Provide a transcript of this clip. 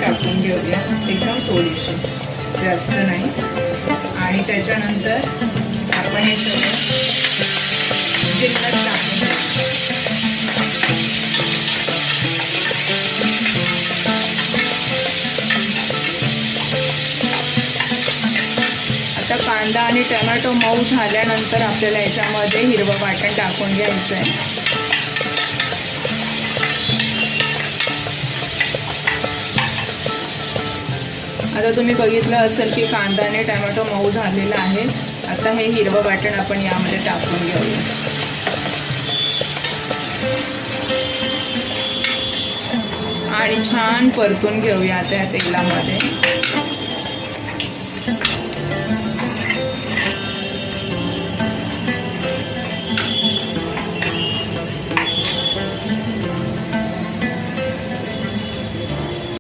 टाकून घेऊया, एकदम थोडीशी, जास्त नाही. आणि त्याच्यानंतर आपण हे सगळं जिन्नस टाकून घ्यायचं. आता कांदा आणि टोमॅटो मऊ झाल्यानंतर आपल्याला याच्यामध्ये हिरवं वाटण टाकून घ्यायचं आहे. आता तुम्ही बघितलं असेल की कांदा आणि टोमॅटो मऊ झालेला आहे. आता हे हिरवं वाटण आपण यामध्ये टाकून घेऊया. आणि छान परतून घेऊया आता या तेलामध्ये.